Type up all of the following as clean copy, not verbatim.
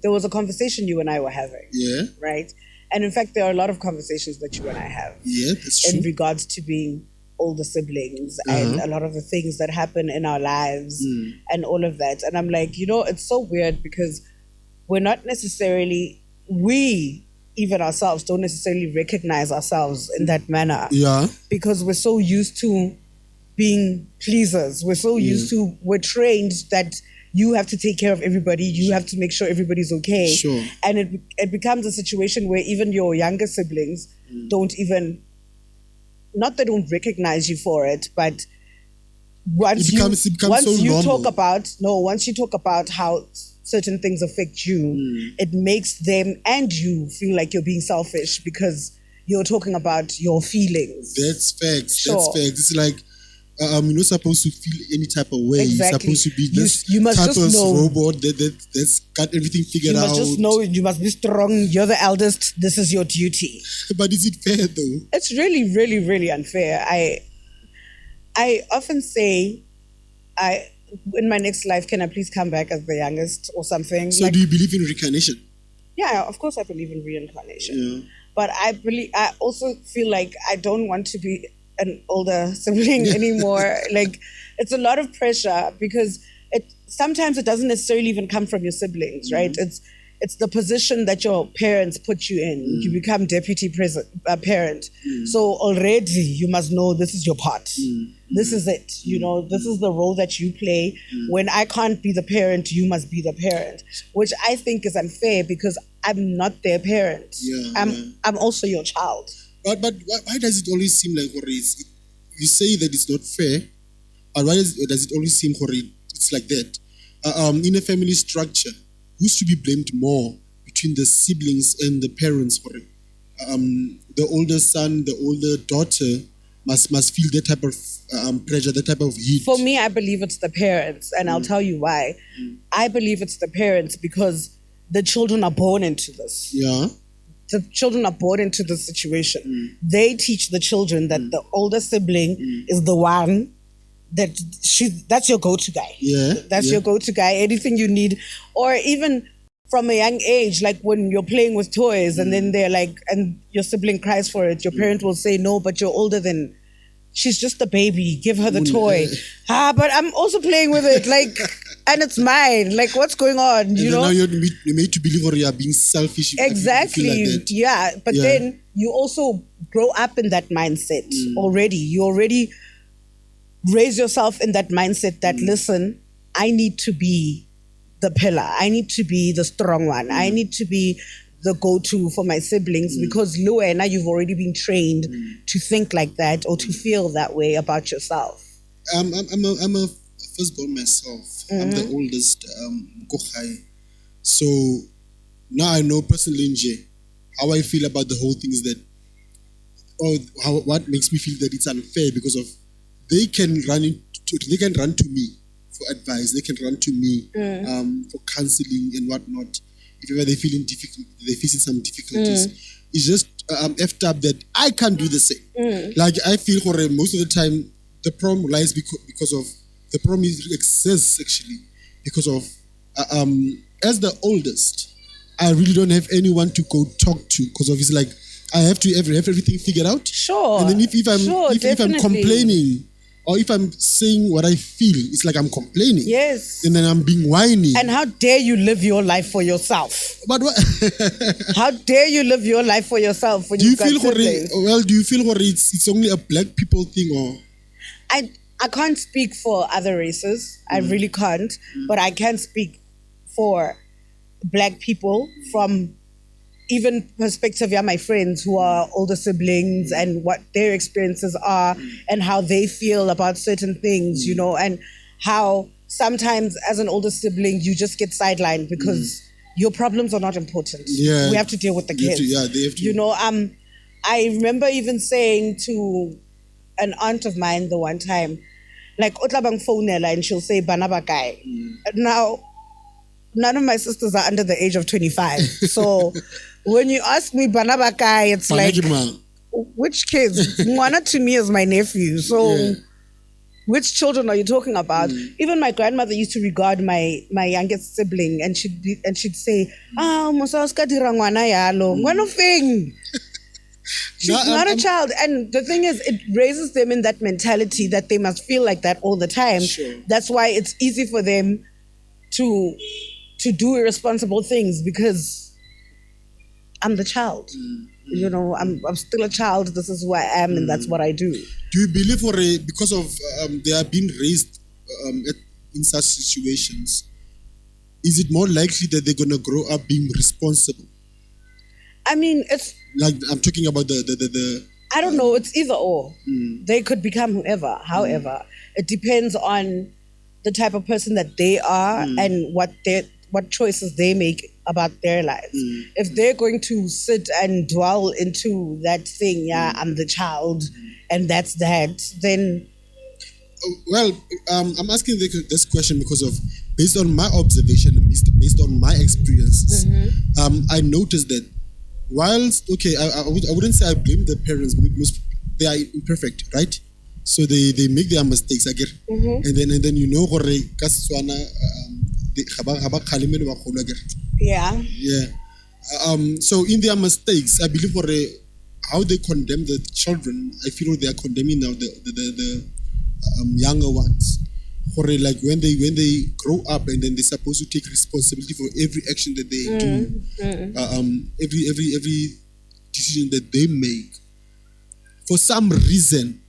there was a conversation you and I were having. Yeah. Right? And in fact, there are a lot of conversations that you and I have. Yeah, that's true. In regards to being older siblings and a lot of the things that happen in our lives and all of that. And I'm like, it's so weird because we're not necessarily, we even ourselves don't necessarily recognize ourselves in that manner. Yeah. Because we're so used to being pleasers. We're so used to, we're trained that you have to take care of everybody. You have to make sure everybody's okay. Sure. And it becomes a situation where even your younger siblings don't even, not they don't recognize you for it, but once you talk about how certain things affect you, it makes them and you feel like you're being selfish because you're talking about your feelings. That's facts. Sure. That's facts. It's like you're not supposed to feel any type of way. Exactly. You're supposed to be this you must type just of know, robot that's got everything figured out. You must just know, you must be strong. You're the eldest. This is your duty. But is it fair though? It's really, really, really unfair. I often say, in my next life, can I please come back as the youngest or something? So do you believe in reincarnation? Yeah, of course I believe in reincarnation. Yeah. But I also feel like I don't want to be an older sibling anymore. Like, it's a lot of pressure because sometimes it doesn't necessarily even come from your siblings, right? It's the position that your parents put you in. You become deputy parent. So already you must know this is your part. This is it. This is the role that you play. When I can't be the parent, you must be the parent, which I think is unfair because I'm not their parent. I'm also your child. But why does it always seem like you say that it's not fair, but why does it always seem it's like that? In a family structure, who's to be blamed more between the siblings and the parents? The older son, the older daughter must feel that type of pressure, that type of heat. For me, I believe it's the parents, and I'll tell you why. I believe it's the parents because the children are born into this. Yeah. The children are born into this situation. They teach the children that the older sibling is the one that's your go-to guy. Yeah. That's your go-to guy. Anything you need, or even from a young age, like when you're playing with toys and then they're like, and your sibling cries for it, your parent will say, no, but you're older than, she's just a baby, give her the toy. But I'm also playing with it, like, and it's mine. Like, what's going on? And now you're made to believe you are being selfish. Exactly. Like but then you also grow up in that mindset already. You already raise yourself in that mindset that, listen, I need to be the pillar. I need to be the strong one. I need to be the go-to for my siblings because now you've already been trained to think like that or to feel that way about yourself. I'm a firstborn myself. I'm the oldest. So now I know personally how I feel about the whole thing is that, what makes me feel that it's unfair because of they can run to me for advice. They can run to me for counseling and whatnot. If ever they're facing some difficulties, it's just effed up that I can't do the same. Like I feel most of the time the problem lies because of the problem exists actually because of as the oldest, I really don't have anyone to go talk to because obviously like I have to have everything figured out. Sure. And then if I'm complaining or if I'm saying what I feel, it's like I'm complaining. Yes. And then I'm being whiny. And how dare you live your life for yourself? But what? How dare you live your life for yourself when do you got feel siblings? do you feel it's only a black people thing or? I can't speak for other races. I really can't. But I can speak for black people from even perspective, my friends who are older siblings and what their experiences are and how they feel about certain things, and how sometimes as an older sibling, you just get sidelined because your problems are not important. Yeah. We have to deal with the kids. They have to. I remember even saying to an aunt of mine the one time, like, Otlabang phonela, and she'll say, Banaba guy. Now, none of my sisters are under the age of 25. So when you ask me Banaba guy, it's like, which kids? Mwana to me is my nephew. So which children are you talking about? Even my grandmother used to regard my youngest sibling, and she'd say, "Ah, Musa uska dira ngwana yalo, ngwana feng." She's not a child. And the thing is, it raises them in that mentality that they must feel like that all the time. Sure. That's why it's easy for them to do irresponsible things, because I'm the child. You know, I'm still a child. This is who I am, and that's what I do. Do you believe, or because of they are being raised in such situations, is it more likely that they're gonna grow up being responsible? I mean, it's like I'm talking about the I don't know. It's either or. They could become whoever. However, it depends on the type of person that they are and what choices they make about their lives. If they're going to sit and dwell into that thing, I'm the child, and that's that, then... Well, I'm asking this question because of, based on my observation, based on my experiences, I noticed that whilst, okay, I wouldn't say I blame the parents. They are imperfect, right? So they make their mistakes, I get. And then you know, yeah. So in their mistakes, I believe how they condemn the children, I feel they are condemning now the younger ones. Like when they grow up and then they're supposed to take responsibility for every action that they do, every decision that they make. For some reason,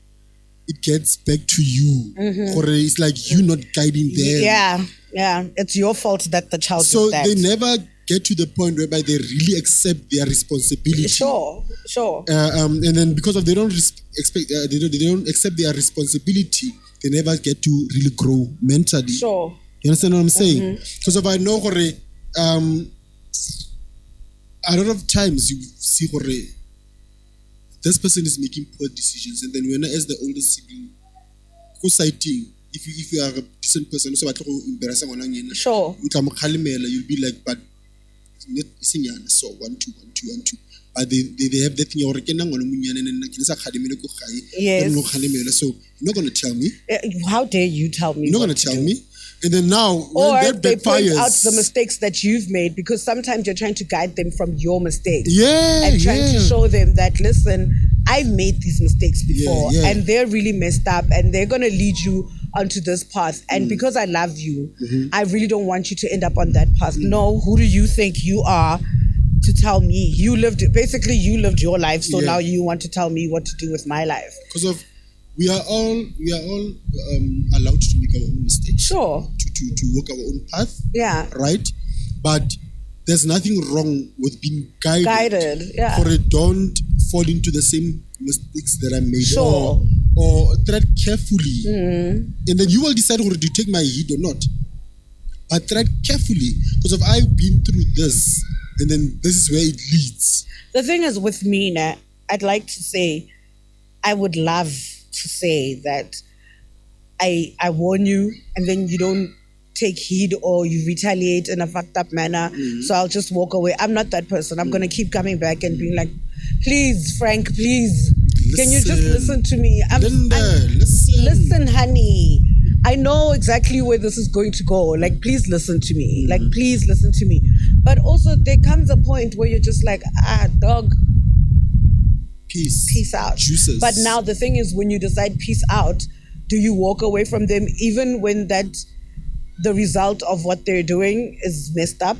it gets back to you. It's like you not guiding them. Yeah. It's your fault that the child so is that. They never get to the point whereby they really accept their responsibility. Sure. And then because of they don't accept their responsibility, they never get to really grow mentally. Sure. You understand what I'm saying? Because if I know, a lot of times you see, this person is making poor decisions, and then when as the oldest sibling, co-citing, if you are a decent person, sure, you'll be like, but so 1 2 1 2 1 2. But they have that thing. Yes. So you're not going to tell me. How dare you tell me? You're not going to tell me. And then now, or when they point backfires, out the mistakes that you've made, because sometimes you're trying to guide them from your mistakes. Yeah, and trying to show them that, listen, I've made these mistakes before, and they're really messed up, and they're going to lead you onto this path. And because I love you, I really don't want you to end up on that path. No, who do you think you are to tell me? You lived your life, so now you want to tell me what to do with my life. Because of we are all allowed to make our own mistakes. Sure. To walk our own path. Yeah. Right? But there's nothing wrong with being guided. Yeah. For it, don't fall into the same mistakes that I made. Sure. Or tread carefully. And then you will decide whether to take my heed or not. But tread carefully. Because if I've been through this, and then this is where it leads. The thing is with me, I'd like to say, I would love to say that I warn you, and then you don't take heed or you retaliate in a fucked up manner. So I'll just walk away. I'm not that person. I'm going to keep coming back and being like, please, Frank, please, can you just listen to me? Listen, honey. I know exactly where this is going to go. Like, please listen to me. Like, please listen to me. But also there comes a point where you're just like, dog, peace out. Juices. But now the thing is, when you decide peace out, do you walk away from them even when the result of what they're doing is messed up?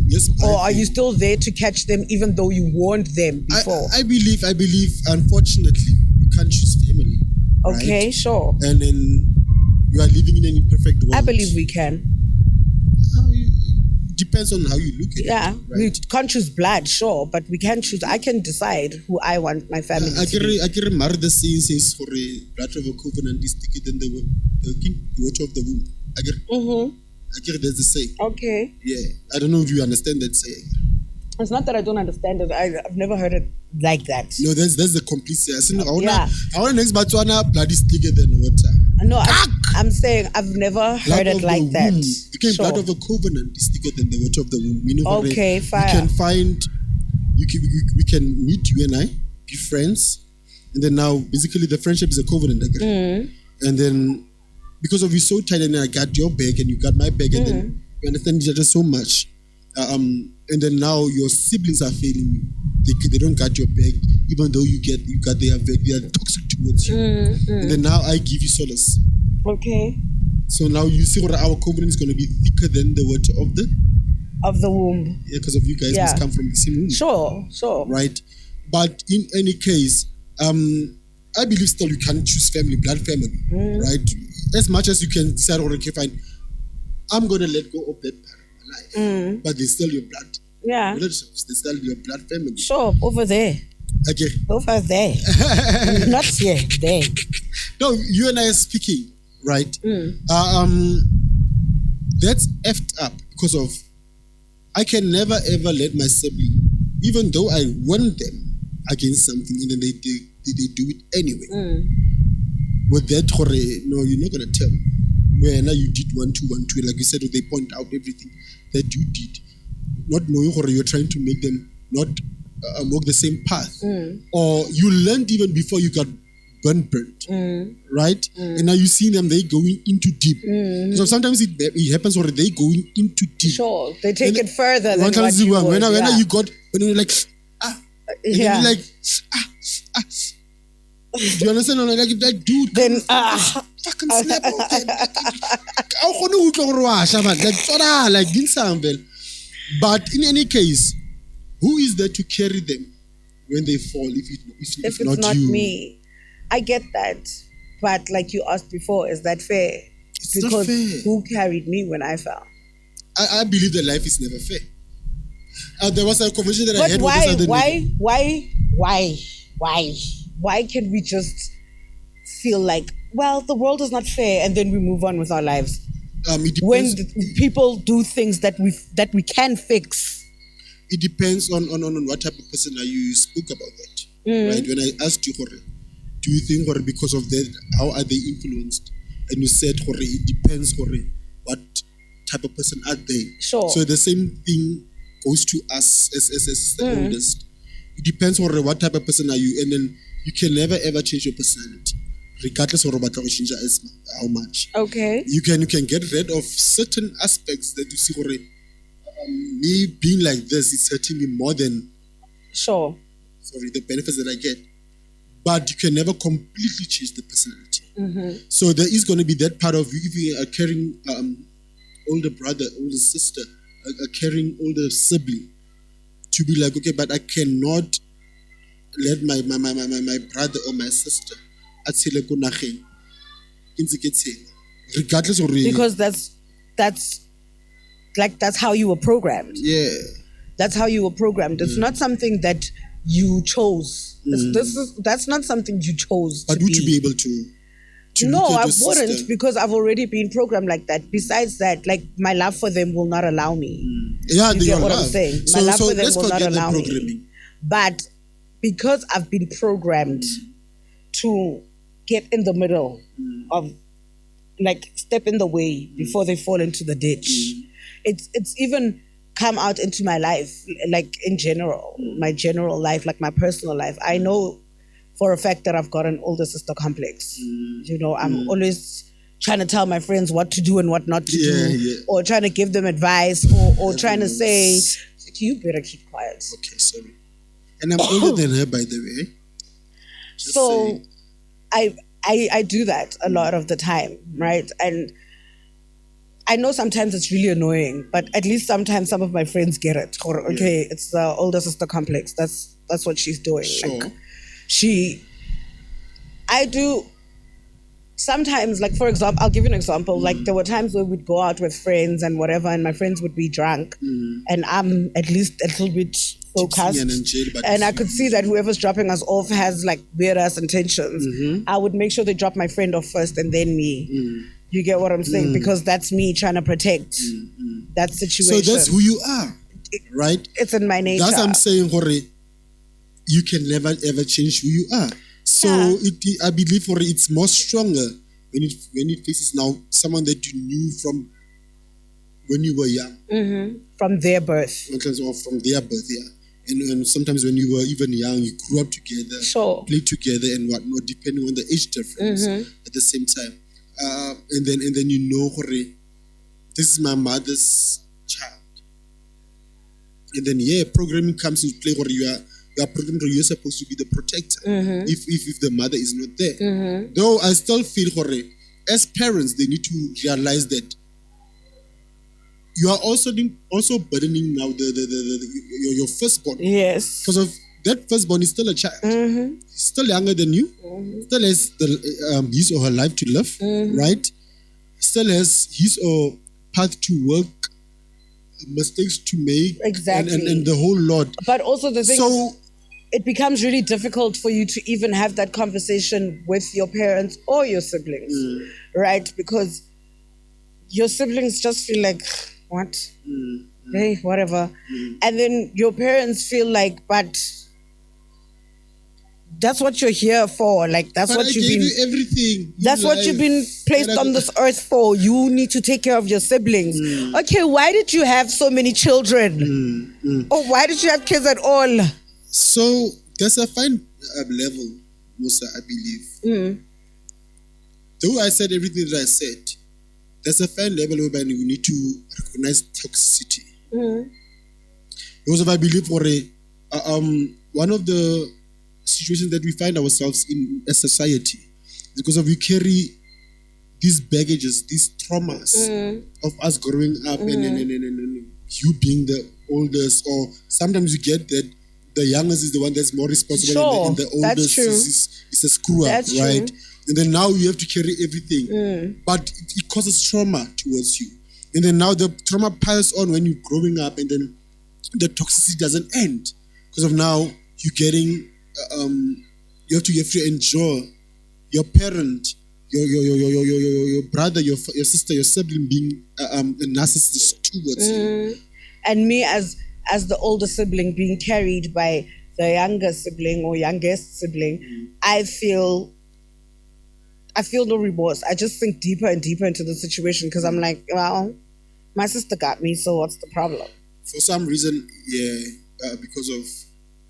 Yes. Or are you still there to catch them even though you warned them before? I believe, unfortunately, you can't choose family. Okay, right? Sure. And then you are living in an imperfect world. I believe we can. Depends on how you look at it. Yeah, right? we can't choose blood, sure, but we can choose. I can decide who I want my family to be. I can remember the saying says for a blood of a covenant is thicker than the water of the womb. I get that's the saying. Okay. Yeah, I don't know if you understand that saying. It's not that I don't understand it. I've never heard it like that. No, that's the complete saying. I want next Botswana blood is thicker than water. No, I'm saying I've never heard it like that. Because blood of a covenant is thicker than the water of the womb. Meaning okay, fine. We can find, we can meet, you and I, be friends, and then now basically the friendship is a covenant. and then because of you so tight, and then I got your back and you got my back, and then you understand each other so much. And then now your siblings are failing you. They don't got your back, even though you got their back. They are toxic towards you. And then now I give you solace. Okay. So now you see what our covenant is going to be thicker than the water of the womb. Yeah, because of you guys must come from the same womb. Sure. Right. But in any case, I believe still you can choose blood family, right? As much as you can decide, okay, fine, I'm going to let go of that part of my life, but they're still your blood. Yeah. Relatives, they're still your blood family. Sure, over there. Okay. Over there. Not here, there. No, you and I are speaking, right? That's effed up because of I can never ever let my sibling, even though I warn them against something, and then they do it anyway. With that, no, you're not gonna tell me. When you did 1 2 1 2, like you said, they point out everything that you did, not knowing you're trying to make them not walk the same path, or you learned even before you got burnt, right? And now you see them, they going into deep. So sometimes it happens where they going into deep. Sure, they take it further than what you would. When you got, when you're like, and you're like, do you understand? Like if that dude then fucking slap out there. But in any case, who is there to carry them when they fall if it's not you? Me? I get that. But like you asked before, is that fair? It's because not fair. Who carried me when I fell? I believe that life is never fair. There was a conversation that I had why, with this other why can we just feel like, well, the world is not fair, and then we move on with our lives? When people do things that we can fix. It depends on what type of person you spoke about that. Right? When I asked you, do you think because of that, how are they influenced? And you said, it depends what type of person are they. Sure. So the same thing goes to us as the oldest. It depends what type of person are you, and then you can never ever change your personality, regardless of how much. Okay. You can get rid of certain aspects that you see me being like this is hurting me more than the benefits that I get. But you can never completely change the personality. So there is going to be that part of you, if you are carrying older brother, older sister, a caring older sibling, to be like, okay, but I cannot let my brother or my sister regardless of because that's how you were programmed. Yeah, that's how you were programmed. It's not something that you chose. That's not something you chose. But would you be able to no, I wouldn't, sister? because I've already been programmed like that. Besides that, like, my love for them will not allow me. Yeah, you get what I'm saying? My love for them let's will not forget allow the programming. me. But because I've been programmed to get in the middle of, like, step in the way before they fall into the ditch, it's even come out into my life, like, in general, my general life, like my personal life. I know for a fact that I've got an older sister complex. You know, I'm always trying to tell my friends what to do and what not to do, or trying to give them advice, or trying to say, you better keep quiet. Okay, sorry. And I'm older than her, by the way. So I do that a lot of the time, right? And I know sometimes it's really annoying, but at least sometimes some of my friends get it. Or, okay, it's the older sister complex. That's what she's doing. Sure. Like, I do sometimes, like, for example, I'll give you an example. Like, there were times where we'd go out with friends and whatever, and my friends would be drunk, and I'm at least a little bit focused, and I could see that whoever's dropping us off has, like, weird ass intentions. I would make sure they drop my friend off first and then me. You get what I'm saying? Because that's me trying to protect that situation. So that's who you are, right? It's in my nature. That's what I'm saying, you can never ever change who you are. So I believe it's more stronger when it faces now someone that you knew from when you were young, from their birth, or from their birth, and sometimes when you were even young, you grew up together, Sure. played together and whatnot, depending on the age difference at the same time. And then you know, this is my mother's child. And then programming comes into play where you are programmed, or you're supposed to be the protector if the mother is not there. Though I still feel as parents they need to realize that you are also burdening now your firstborn. Yes. Because of that firstborn is still a child. He's still younger than you. Still has his or her life to live, right? Still has his or path to work, mistakes to make, exactly, and the whole lot. But also the thing, it becomes really difficult for you to even have that conversation with your parents or your siblings, right? Because your siblings just feel like, what? Hey, whatever. And then your parents feel like, but that's what you're here for. Like, that's but what you've been. You everything. That's what you've been placed on this earth for. You need to take care of your siblings. Okay, why did you have so many children? Or why did you have kids at all? So there's a fine level, Musa, I believe. Though I said everything that I said, there's a fine level whereby we need to recognize toxicity. Because if I believe for one of the situations that we find ourselves in as society is because of we carry these baggages, these traumas of us growing up and you being the oldest, or sometimes you get that the youngest is the one that's more responsible and the oldest is a screw up, right? And then now you have to carry everything, but it causes trauma towards you. And then now the trauma piles on when you're growing up, and then the toxicity doesn't end because of now you're getting you have to endure your parent, your brother, your sister, your sibling being a narcissist towards you, and me as the older sibling being carried by the younger sibling or youngest sibling. I feel no remorse. I just think deeper and deeper into the situation because I'm like, well, my sister got me, so what's the problem? For some reason, because of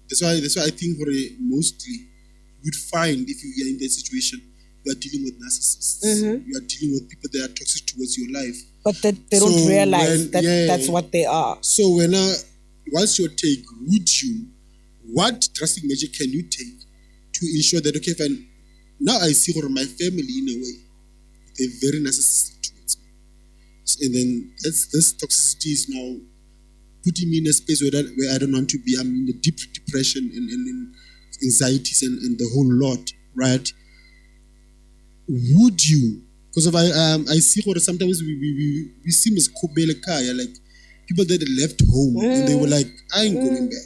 that's why I think mostly you would find if you are in that situation, you are dealing with narcissists. You are dealing with people that are toxic towards your life, but they don't realize that's what they are. So when what's your take? What drastic measure can you take to ensure that fine? Now I see my family in a way they're very narcissistic towards me, and then this toxicity is now putting me in a space where I don't want to be. I'm in a deep depression and anxieties and the whole lot, right? Would you? Because if I see what sometimes we seem as kaya, like people that left home and they were like, I ain't going back.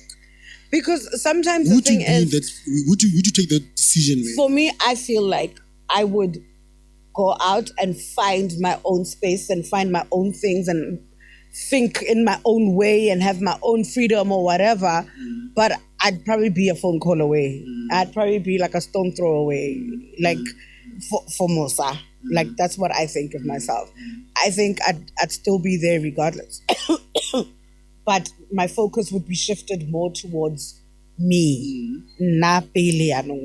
Because sometimes the thing is, would you take that decision? For me, I feel like I would go out and find my own space and find my own things and think in my own way and have my own freedom or whatever. But I'd probably be a phone call away. I'd probably be like a stone throw away, like for Musa. Like that's what I think of myself. I think I'd still be there regardless. But my focus would be shifted more towards me.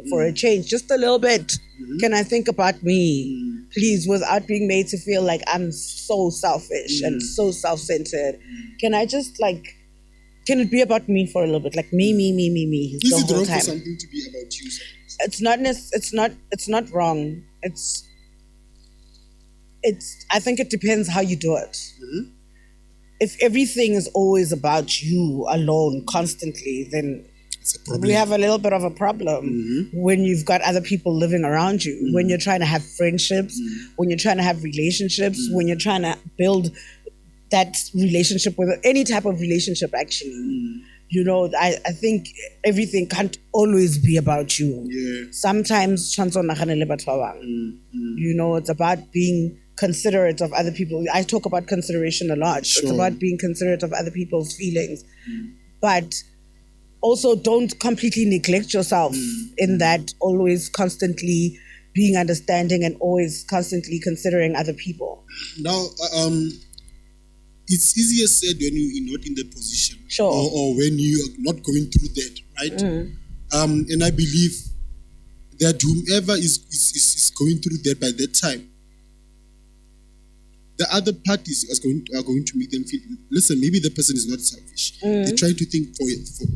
For a change, just a little bit. Can I think about me? Please, without being made to feel like I'm so selfish and so self-centered. Can I just can it be about me for a little bit? Like me. Is it wrong for something to be about you? It's not wrong. I think it depends how you do it. If everything is always about you alone constantly, then we have a little bit of a problem when you've got other people living around you, when you're trying to have friendships, when you're trying to have relationships, when you're trying to build that relationship with any type of relationship, actually. You know, I think everything can't always be about you. Yeah. Sometimes, you know, it's about being considerate of other people. I talk about consideration a lot. Sure. It's about being considerate of other people's feelings. But also don't completely neglect yourself in that, always constantly being understanding and always constantly considering other people. Now, it's easier said when you're not in that position. Sure. or when you are not going through that, right? And I believe that whomever is going through that by that time, the other parties are going to make them feel, listen, maybe the person is not selfish. They're trying to think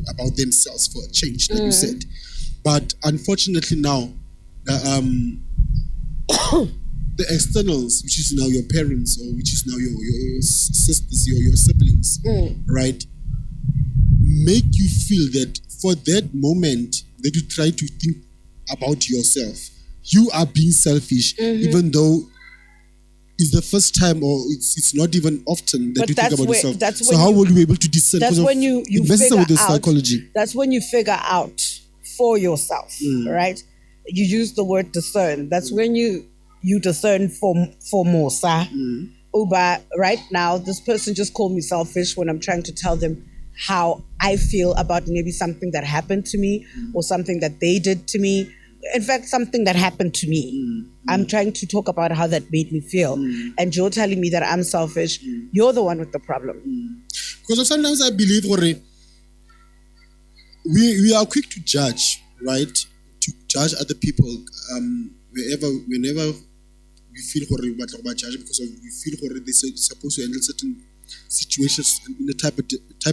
about themselves for a change, like you said. But unfortunately now, the externals, which is now your parents or which is now your sisters, your siblings, right, make you feel that for that moment that you try to think about yourself, you are being selfish, even though it's the first time or it's not even often that But you think about yourself. that's So when how you- will you be able to discern? That's Because when you it messes figure with the out psychology. That's when you figure out for yourself, right? You use the word discern. That's when you discern for Mosa. But right now, this person just called me selfish when I'm trying to tell them how I feel about maybe something that happened to me or something that they did to me. In fact, something that happened to me. I'm trying to talk about how that made me feel. And you're telling me that I'm selfish. You're the one with the problem. Because sometimes I believe we are quick to judge, right? To judge other people whenever we feel we judge because we feel they're supposed to handle certain situations in a type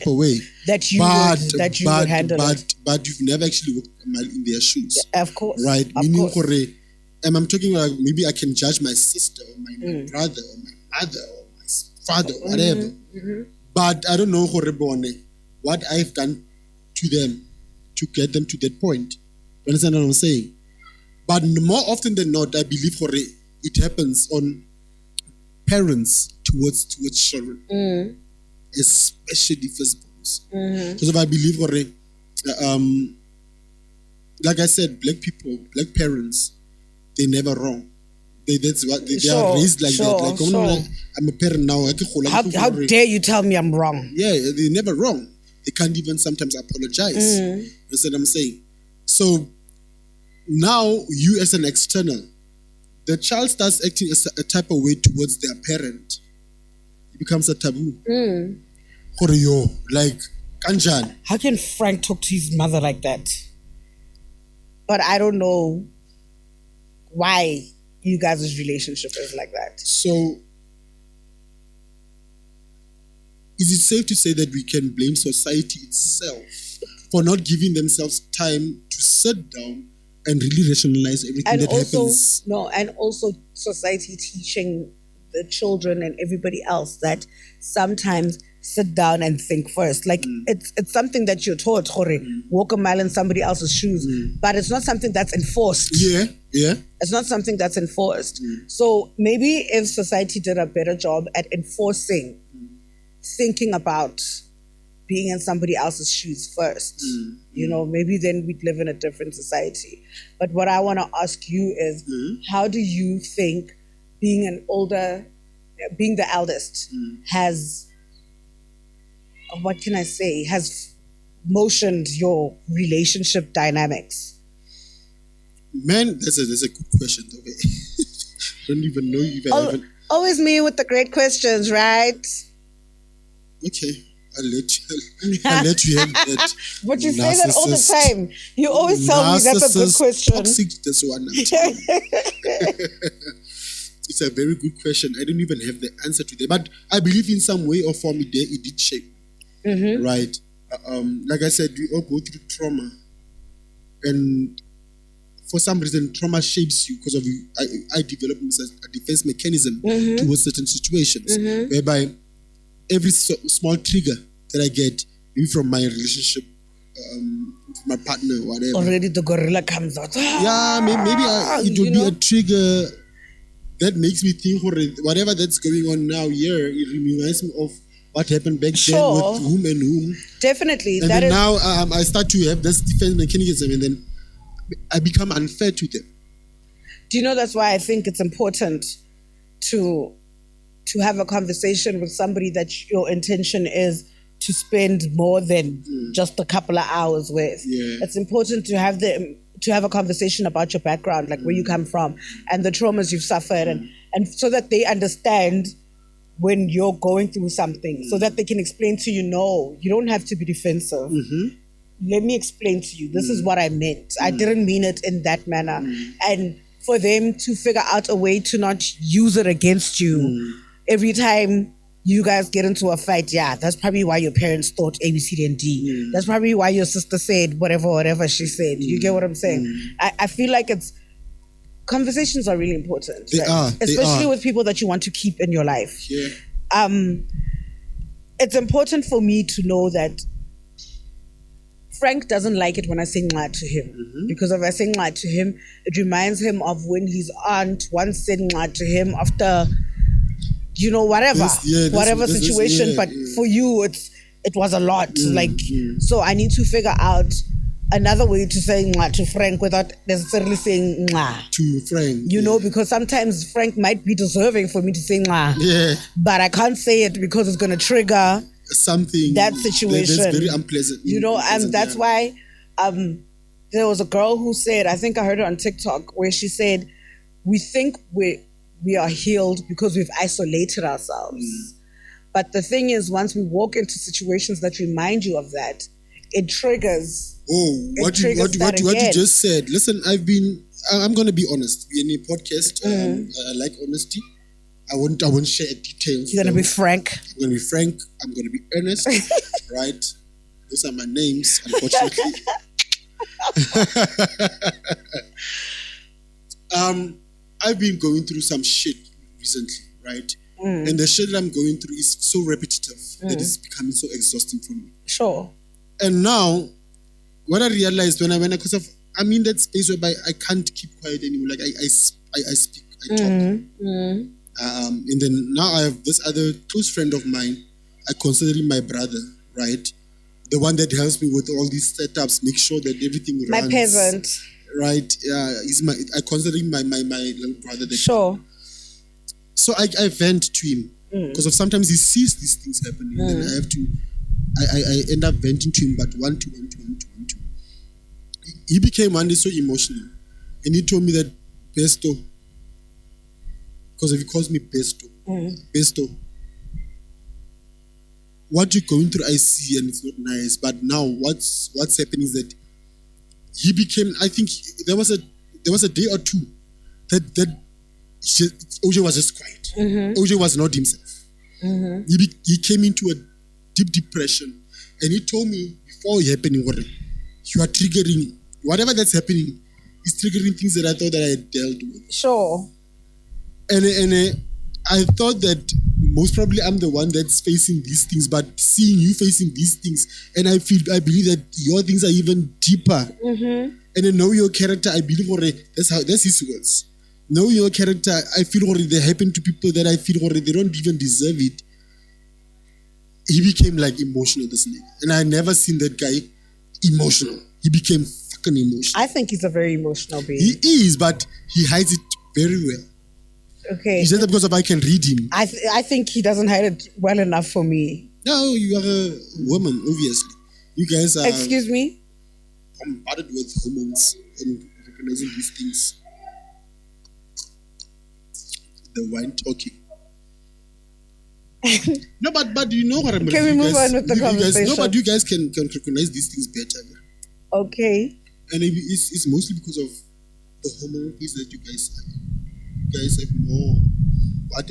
of way That you would handle it. But you've never actually walked a mile in their shoes. Of course. Right? Of Meaning course. I'm talking like maybe I can judge my sister or my brother or my mother or my father or whatever. But I don't know what I've done to them to get them to that point. You understand what I'm saying? But more often than not, I believe it happens on parents towards children, especially firstborns. Because I believe, like I said, black black parents, they're never wrong. They are raised like that. Like, I'm a parent now. How dare you tell me I'm wrong? Yeah, they're never wrong. They can't even sometimes apologize. That's what I'm saying. So now you as an external, the child starts acting a type of way towards their parent. It becomes a taboo. Like, kanjan. How can Frank talk to his mother like that? But I don't know why you guys' relationship is like that. So, is it safe to say that we can blame society itself for not giving themselves time to sit down and really rationalize everything that happens? No, and also society teaching the children and everybody else that sometimes sit down and think first. Like it's something that you're taught, walk a mile in somebody else's shoes, but it's not something that's enforced. Yeah. It's not something that's enforced. So maybe if society did a better job at enforcing, thinking about being in somebody else's shoes first, maybe then we'd live in a different society. But what I want to ask you is, how do you think being the eldest has motioned your relationship dynamics? Man, that's a good question. Okay. I don't even know if I haven't. Always me with the great questions, right? Okay, I'll let you have that. But you say that all the time. You always tell me that's a good question. Toxic, this one. It's a very good question. I don't even have the answer to that. But I believe in some way or form it did shape. Right? Like I said, we all go through trauma. And for some reason, trauma shapes you because of I developed a defense mechanism towards certain situations, whereby every small trigger that I get, maybe from my relationship with my partner or whatever. Already the gorilla comes out. Yeah, maybe it will be a trigger that makes me think, whatever that's going on now here, it reminds me of what happened back then with whom and whom. Definitely. And then now I start to have this defense mechanism and then I become unfair to them. Do you know that's why I think it's important to have a conversation with somebody that your intention is to spend more than just a couple of hours with? Yeah. It's important to have a conversation about your background, like where you come from and the traumas you've suffered, and so that they understand when you're going through something so that they can explain to you, no, you don't have to be defensive. Let me explain to you. This is what I meant. I didn't mean it in that manner. And for them to figure out a way to not use it against you every time you guys get into a fight. Yeah, that's probably why your parents thought A, B, C, D, and D. That's probably why your sister said whatever she said. You get what I'm saying? I feel like conversations are really important. They are. Especially with people that you want to keep in your life. Yeah. It's important for me to know that Frank doesn't like it when I say "ngqa" to him. Because if I say "ngqa" to him, it reminds him of when his aunt once said "ngqa" to him after, whatever situation. But for you, it was a lot. So I need to figure out another way to say "ngqa" to Frank without necessarily saying "ngqa" to Frank. Because sometimes Frank might be deserving for me to say "ngqa." Yeah. But I can't say it because it's going to trigger something, that situation. That's very unpleasant. And that's why there was a girl who said, I think I heard her on TikTok, where she said, we think we are healed because we've isolated ourselves. But the thing is, once we walk into situations that remind you of that, it triggers. What you just said. Listen, I'm going to be honest. We're in a podcast. I like honesty. I won't share details. You're going to be frank. I'm going to be frank. I'm going to be earnest. Right? Those are my names, unfortunately. I've been going through some shit recently, right? And the shit that I'm going through is so repetitive that it's becoming so exhausting for me. Sure. And now, what I realized when I'm in that space whereby I can't keep quiet anymore. Like I speak, I talk. And then now I have this other close friend of mine. I consider him my brother, right? The one that helps me with all these setups, make sure that everything runs. My peasant. Right? I consider him my little brother. Sure. So I vent to him because of sometimes he sees these things happening, and I have to. I end up venting to him, but one, two. He became one day so emotional, and he told me that Pesto. Because if he calls me Pesto, what you're going through, I see, and it's not nice. But now, what's happening is that he became. I think there was a day or two that OJ was just quiet. OJ was not himself. He came into a deep depression, and he told me before it happening, you are triggering whatever that's happening is triggering things that I thought that I had dealt with. Sure. And I thought that most probably I'm the one that's facing these things, but seeing you facing these things, and I believe that your things are even deeper. And I know your character. I believe that's his words. Know your character. I feel they happen to people that I feel they don't even deserve it. He became like emotional, this nigga, and I never seen that guy emotional. He became fucking emotional. I think he's a very emotional being. He is, but he hides it very well. Okay. It's just because I can read him. I think he doesn't hide it well enough for me. No, you are a woman, obviously. You guys are... Excuse me? bombarded with hormones and recognizing these things. The wine talking. No, but you know what I'm... Can we move on with the conversation? No, but you guys can recognize these things better. Okay. And it's mostly because of the hormone piece that you guys have. You guys have more what.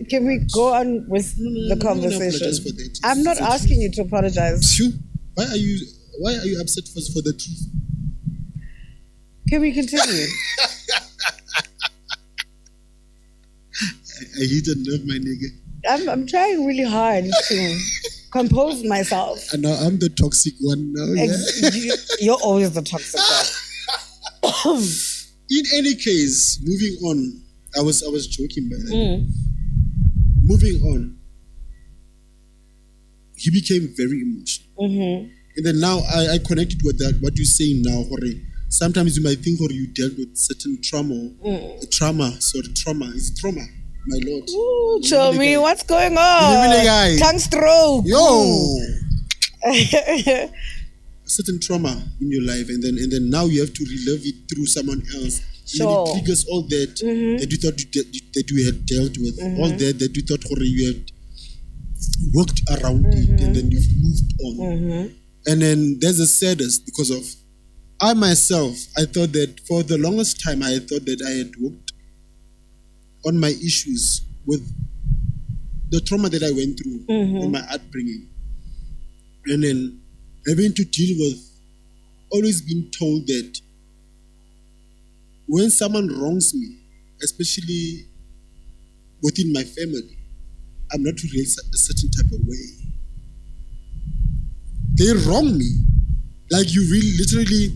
Can we go on with the conversation? I'm not asking you to apologize. Sure. Why are you upset for the truth? Can we continue? I hit a nerve, my nigga. I'm trying really hard to compose myself. And now I'm the toxic one now. Yeah? You're always the toxic one. In any case, moving on. I was joking by that. Moving on. He became very emotional. And then now I connected with that, what you're saying now, Hore. Sometimes you might think or you dealt with certain trauma. Trauma. It's trauma, my lord. Ooh, show me what's going on. Tongue stroke. Yo. A certain trauma in your life, and then now you have to relive it through someone else. Sure. And it triggers all that that you thought that we had dealt with, all that we thought you had worked around it, and then you've moved on. And then there's the saddest because of I myself, I thought that for the longest time, I thought that I had worked on my issues with the trauma that I went through in my upbringing. And then having to deal with always being told that when someone wrongs me, especially within my family, I'm not to react a certain type of way. They wrong me. Like you really literally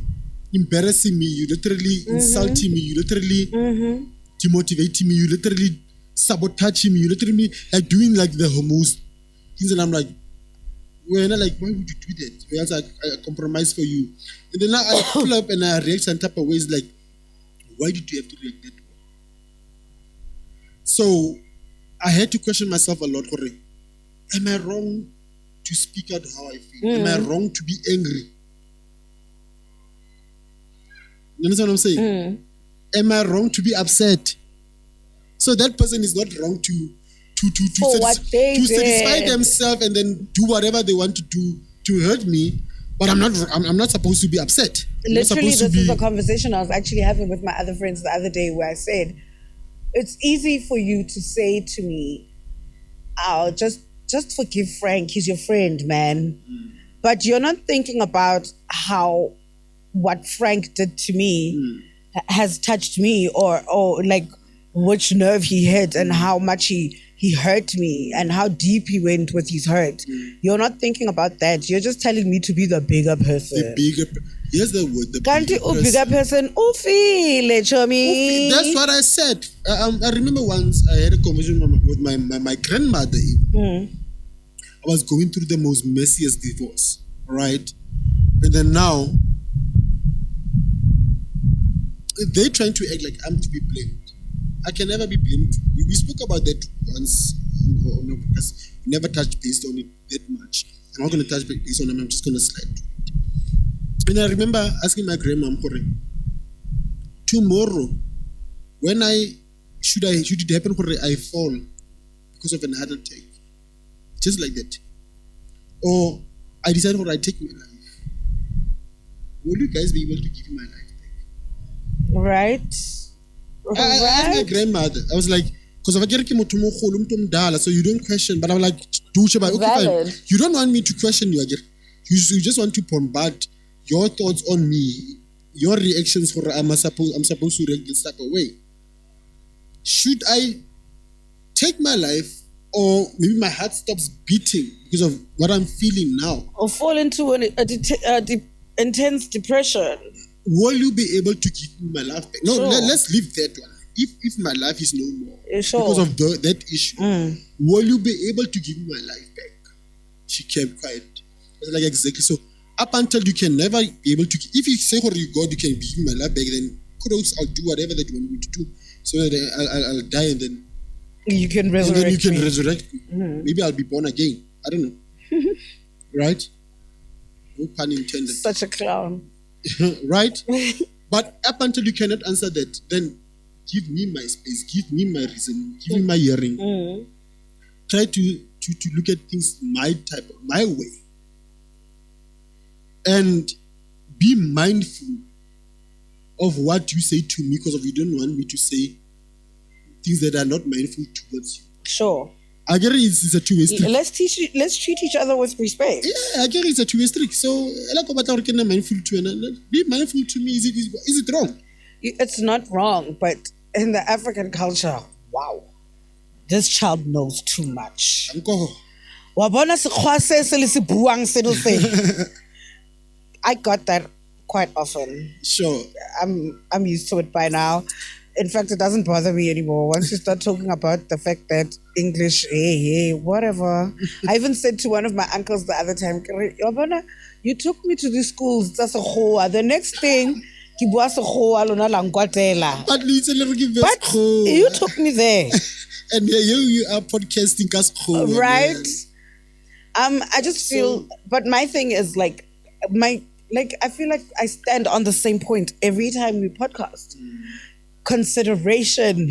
embarrassing me, you literally insulting me, you literally demotivating me, you literally sabotaging me, you literally like doing like the most things, and I'm like, well, like, why would you do that? Whereas I compromise for you. And then I pull up and I react some type of ways like, why did you have to react that way? So I had to question myself a lot. Am I wrong to speak out how I feel? Am I wrong to be angry? You understand what I'm saying? Am I wrong to be upset? So that person is not wrong to satisfy themselves and then do whatever they want to do to hurt me. But I'm not supposed to be upset. Literally, this is a conversation I was actually having with my other friends the other day, where I said, it's easy for you to say to me, "Oh, just forgive Frank. He's your friend, man." But you're not thinking about how what Frank did to me has touched me, or like which nerve he hit and how much he hurt me and how deep he went with his hurt. You're not thinking about that. You're just telling me to be the bigger person. Here's the word. The bigger person. That's what I said. I remember once I had a conversation with my grandmother. I was going through the most messiest divorce, right? And then now they're trying to act like I'm to be blamed. I can never be blamed. We spoke about that once, because we never touched base on it that much. I'm not going to touch base on it. I'm just going to slide to it. And I remember asking my grandma, tomorrow, when should it happen I fall because of an heart attack, just like that, or I decide I take my life, will you guys be able to give me my life back? Right. I asked my grandmother. I was like, because so you don't question, but I'm like, okay, fine. You don't want me to question you. You just want to bombard your thoughts on me, your reactions for I'm supposed to react this type of way. Should I take my life, or maybe my heart stops beating because of what I'm feeling now, or fall into an intense depression? Will you be able to give me my life back? No, sure. Let's leave that one. If my life is no more because of that issue, will you be able to give me my life back? She kept quiet. I was like, exactly. So up until you can never be able to, if you say, "Oh, God, you can give me my life back," then I'll do whatever that you want me to do, so that I'll die and then you can resurrect. And then you can resurrect me. Maybe I'll be born again. I don't know. Right? No pun intended. Such a clown. Right? But up until you cannot answer that, then give me my space, give me my reason, give me my hearing. Try to look at things my way. And be mindful of what you say to me, because if you don't want me to say things that are not mindful towards you. Sure. I get it, it's a two-way street. Let's treat each other with respect. Yeah, I get it, it's a two-way street. So, be mindful to me. Is it wrong? It's not wrong, but in the African culture, wow, this child knows too much. I got that quite often. Sure. I'm used to it by now. In fact, it doesn't bother me anymore. Once you start talking about the fact that English, hey, whatever. I even said to one of my uncles the other time, you took me to the schools. The next thing, but you took me there. And here you are podcasting. Right? I just feel, but my thing is I feel like I stand on the same point every time we podcast. Consideration.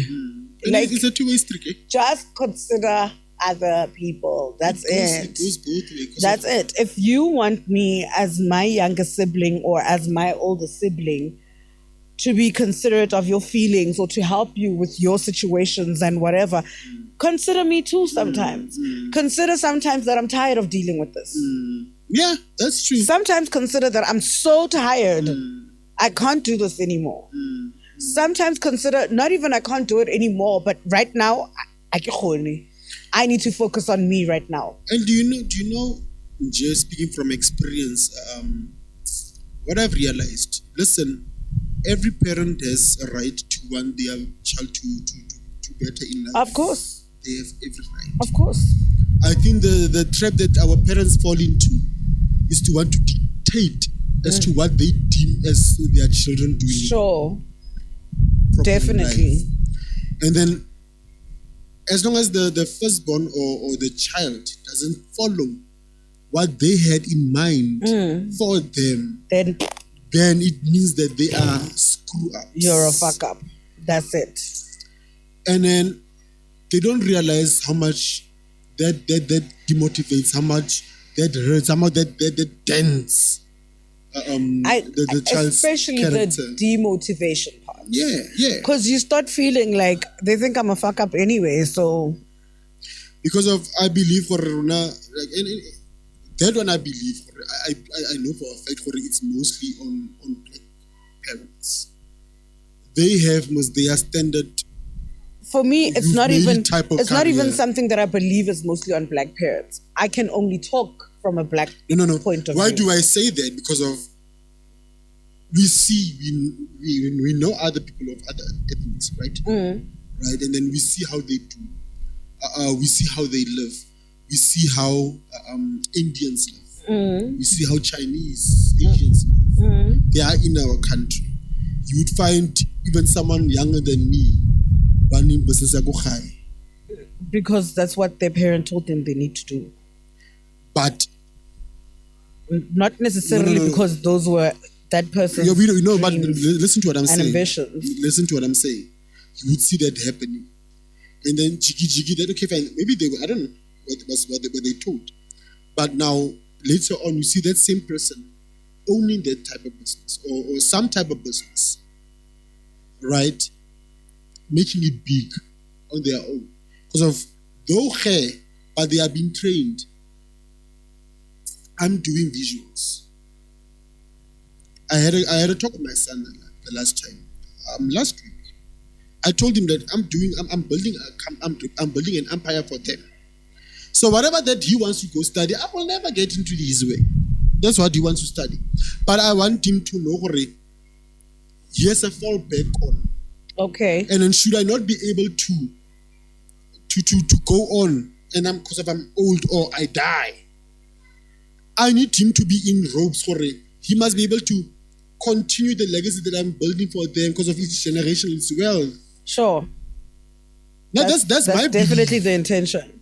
Like, it's a two-way street. Eh? just consider other people. That's It it. goes both ways. That's it. If you want me as my younger sibling or as my older sibling to be considerate of your feelings or to help you with your situations and whatever, consider me too sometimes. Consider sometimes that I'm tired of dealing with this. Yeah, that's true. Sometimes consider that I'm so tired, I can't do this anymore. Sometimes consider not even I can't do it anymore, but right now, I need to focus on me right now. And do you know, just speaking from experience, what I've realized, listen, every parent has a right to want their child to better in life. Of course. They have every right. Of course. I think the trap that our parents fall into is to want to dictate as to what they deem as their children doing. Sure. properly in Definitely. life. And then, as long as the firstborn or the child doesn't follow what they had in mind for them, Then it means that they are screw ups. you're a fuck up. That's it. And then they don't realize how much that demotivates, how much that hurts, how much that dents the child's especially character. the demotivation part. Yeah. Because you start feeling like they think I'm a fuck up anyway, so Because of, I believe for Runa, like, and that one I believe, I know for a fact it's mostly on black parents. They have their standard. for me it's You've not made even it type of it's not even career. something that I believe is mostly on black parents. I can only talk from a black No. point of Why view. do I say that? Because of we know other people of other ethnics, right? Right, and then we see how they do. We see how they live. We see how Indians live. We see how Chinese, Asians live. They are in our country. You would find even someone younger than me running business at Gokhai. Because that's what their parent told them they need to do. But Not necessarily No. because those were that person's but dreams listen to what I'm and saying. ambitions. Listen to what I'm saying. You would see that happening. And then jiggy, that okay, fine. Maybe they were, I don't know what they told. But now, later on, you see that same person owning that type of business or some type of business, right? Making it big on their own. Because of, though hair, but they are being trained. I'm doing visuals. I had a talk with my son the last time, last week. I told him that I'm building an empire for them. So whatever that he wants to go study, I will never get into his way. That's what he wants to study. But I want him to know he has a fallback on. Okay. And then should I not be able to go on, and because I'm old or I die, I need him to be in robes for it. He must be able to continue the legacy that I'm building for them because of each generation as well. Sure. Now that's my definitely belief. the intention.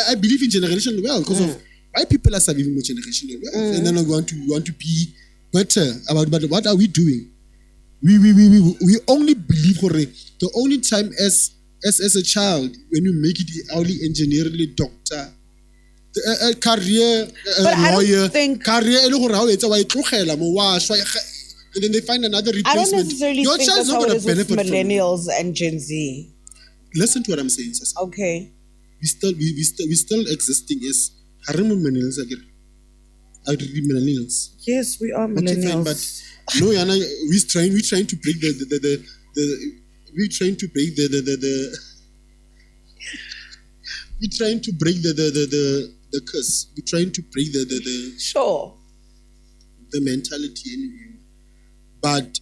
I believe in generational wealth because of why people are surviving with generational wealth, and then we want to be better about. But what are we doing? We only believe for it. The only time as a child when you make it early engineer, doctor, a career, But I don't lawyer, think- career, and then they find another I replacement. don't necessarily Your think child's that's not how it going is to with benefit from it. millennials and Gen Z. Listen to what I'm saying, Sasa. Okay. We still existing as harimu millennials again. Millennials. Yes, we are Okay, fine, millennials. but no, Yana, we're trying to break we're trying to break we're trying to break the curse. We're trying to break Sure. the mentality anyway. But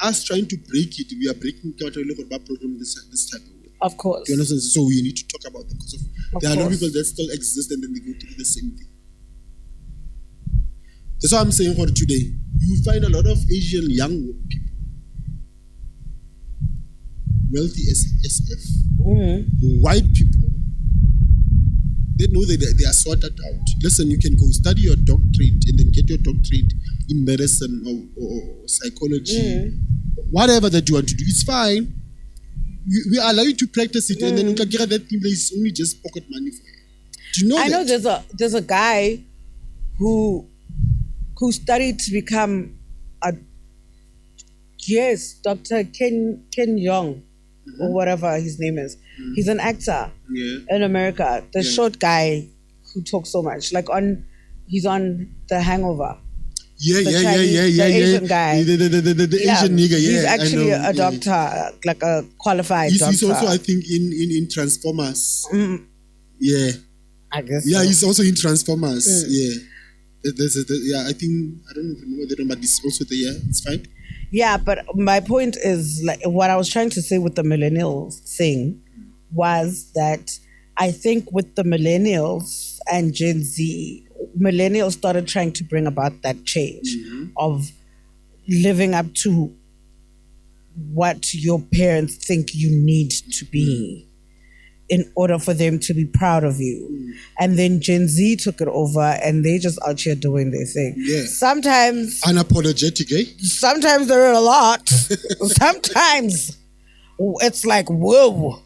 us trying to break it, we are breaking out program this type of way. Of course. Do you understand? So we need to talk about them because there are a lot of course. people that still exist and then they go through the same thing. That's what I'm saying for today. You will find a lot of Asian young people, wealthy as SF, white people. They know that they are sorted out. Listen, you can go study your doctorate and then get your doctorate in medicine or psychology, whatever that you want to do. It's fine. we allow you to practice it, and then you can get that thing that is only just pocket money for you. Do you know I know that? there's a guy who studied to become a Dr. Ken Young or whatever his name is. He's an actor in America. The short guy who talks so much, he's on The Hangover. The Asian guy. The Asian nigga, He's actually a doctor, like a qualified doctor. He's also, I think, in Transformers. Yeah. I guess. Yeah, so. he's also in Transformers. Yeah. I think, I don't remember the name, but it's also there. Yeah, it's fine. Yeah, but my point is, like, what I was trying to say with the millennials thing was that I think with the millennials and Gen Z, millennials started trying to bring about that change of living up to what your parents think you need to be in order for them to be proud of you. And then Gen Z took it over and they just out here doing their thing. Yeah. Sometimes unapologetic, eh? Sometimes they're a lot. Sometimes it's like, whoa.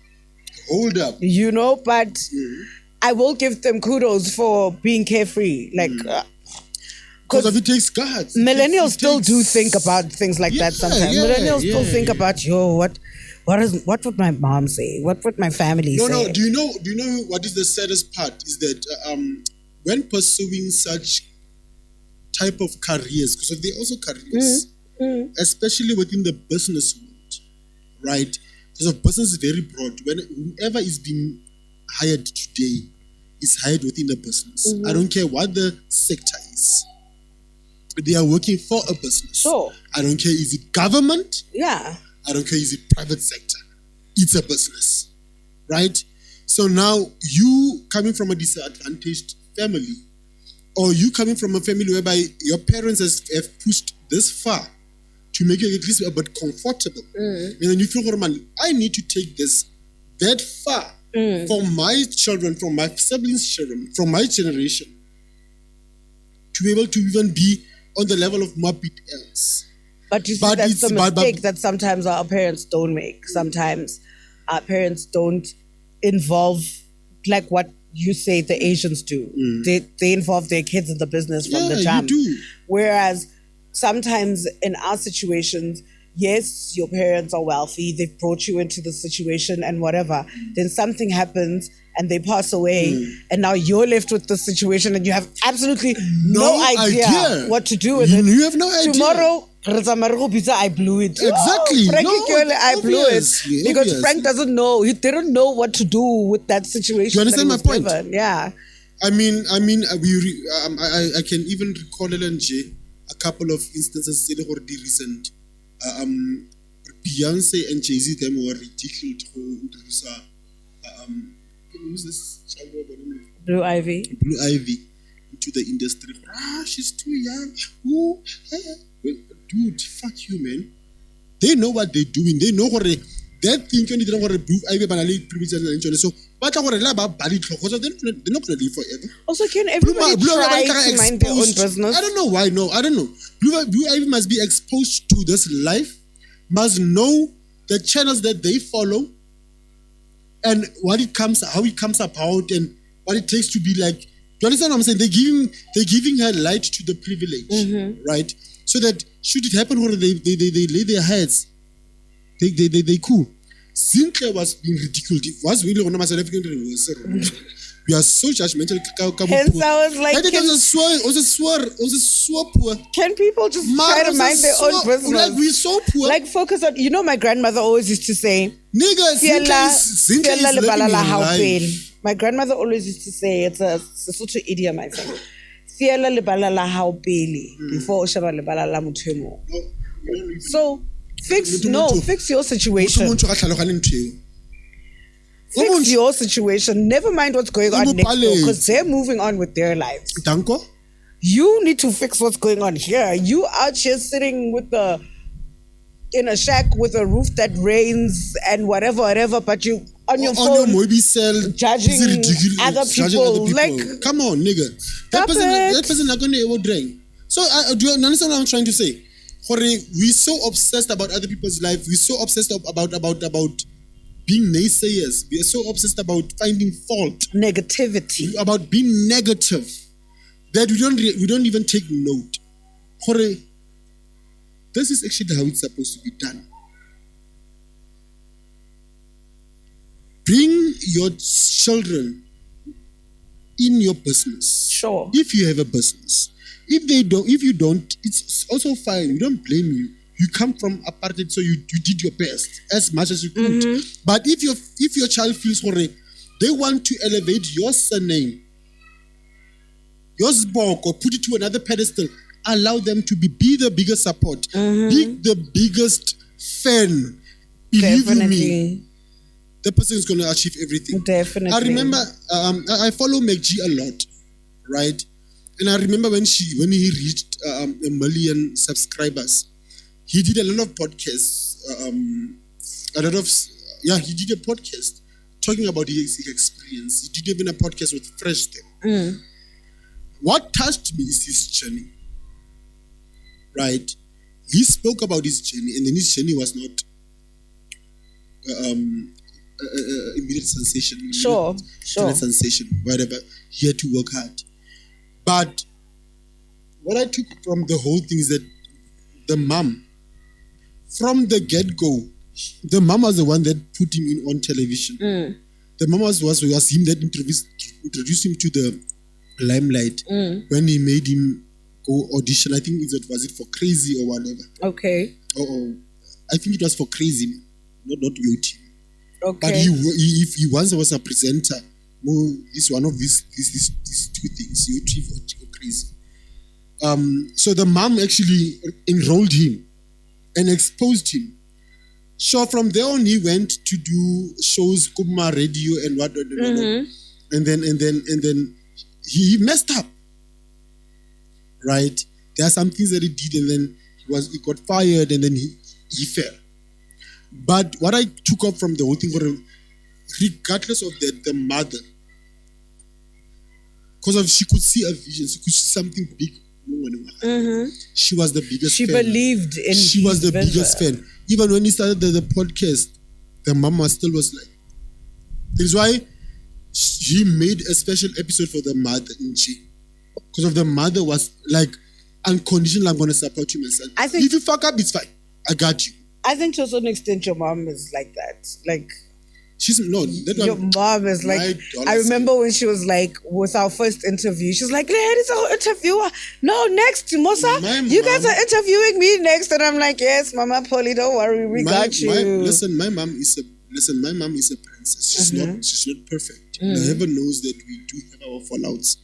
Hold up. You know, but I will give them kudos for being carefree. Like, because it takes guts. Millennials still do think about things like that sometimes. Millennials still think about, what would my mom say? What would my family say? No. Do you know what is the saddest part? Is that when pursuing such type of careers, because they're also careers, especially within the business world, right? Because business is very broad. Whoever is being hired today is hired within the business. I don't care what the sector is. They are working for a business. Sure. I don't care, is it government? Yeah. I don't care, is it private sector? It's a business, right? So now you coming from a disadvantaged family, or you coming from a family whereby your parents have pushed this far to make you at least a bit comfortable. And then you feel, man, I need to take this that far for my children, from my siblings' children, from my generation, to be able to even be on the level of morbid else. But you see, that's the mistake that sometimes our parents don't make. Sometimes our parents don't involve, like what you say the Asians do. They involve their kids in the business from the jump. You do. Whereas sometimes in our situations, yes, your parents are wealthy, they've brought you into the situation and whatever. Then something happens and they pass away, and now you're left with the situation and you have absolutely no idea what to do with it. You have no idea. Tomorrow, I blew it. Exactly. I blew it. Because Frank doesn't know. He didn't know what to do with that situation. You understand my point? Given. Yeah. I mean, I can even recall a couple of instances recent. Beyonce and Jay-Z, them were ridiculous to introduce who's this child? Blue Ivy into the industry. She's too young. Ooh, dude, fuck you, man. They know what they're doing. They know what that thing can do. Blue Ivy banally privilege and so. But they're not going to live forever. Also, can everybody try to mind their own business? I don't know why. No, I don't know. Blue Ivy must be exposed to this life, must know the channels that they follow, and how it comes about, and what it takes to be like. Do you understand what I'm saying? They're giving her light to the privilege, right? So that should it happen where they lay their heads, they cool. Zinhle was being ridiculed. It was really one of my South African we are so judgmental. Hence, I was like, can people just try to mind their own business? Like, we're so poor. Like, focus on, my grandmother always used to say, my grandmother always used to say, it's a Sesotho idiom, I think. Before So, fix your situation. Fix your situation. Never mind what's going on next door, because they're moving on with their lives. Danko? You need to fix what's going on here. You out here sitting in a shack with a roof that rains and whatever, but you on your phone judging other people. Like, come on, nigga. That person not going to ever drink. So do you understand what I'm trying to say? We're so obsessed about other people's life. We're so obsessed about being naysayers. We are so obsessed about finding fault, Negativity. about being negative, that we don't even take note. Hore, this is actually how it's supposed to be done. Bring your children in your business. Sure. If you have a business. If you don't, it's also fine. We don't blame you. You come from apartheid, so you did your best as much as you could. But if your child feels horrible, they want to elevate your surname, your sbok, or put it to another pedestal, allow them to be the biggest support, be the biggest fan. Believe me, the person is going to achieve everything. Definitely. I remember I follow McG a lot, right? And I remember when he reached a million subscribers, he did a lot of podcasts. He did a podcast talking about his experience. He did even a podcast with Fresh Them. What touched me is his journey, right? He spoke about his journey, and then his journey was not immediate sensation. Sure. Sensation, whatever. He had to work hard. But what I took from the whole thing is that the mom, from the get-go, the mom was the one that put him in on television. The mom was him that introduced him to the limelight when he made him go audition. I think was it for Crazy or whatever. Okay. I think it was for Crazy, not Yoti. Okay. But he once was a presenter. It's one of these two things, Yoti or Crazy. So the mom actually enrolled him and exposed him. So from there on, he went to do shows, Kuma Radio and what, and then he messed up. Right? There are some things that he did, and then he got fired, and then he fell. But what I took up from the whole thing, regardless of that, the mother, because she could see a vision, she could see something big. She was the biggest fan. She believed in She was the biggest fan. Even when he started the podcast, the mama still was like. That is why he made a special episode for the mother in G. Because of the mother was like, unconditional, I'm going to support you, my son. If you fuck up, it's fine. I got you. I think to a certain extent, your mom is like that. Like, your mom is like, I remember when she was like, with our first interview, she was like, ladies, our interviewer. No, next, Mosa. You guys are interviewing me next. And I'm like, yes, Mama Polly, don't worry, we got you. My mom is a princess. She's not perfect. Heaven knows that we do have our fallouts.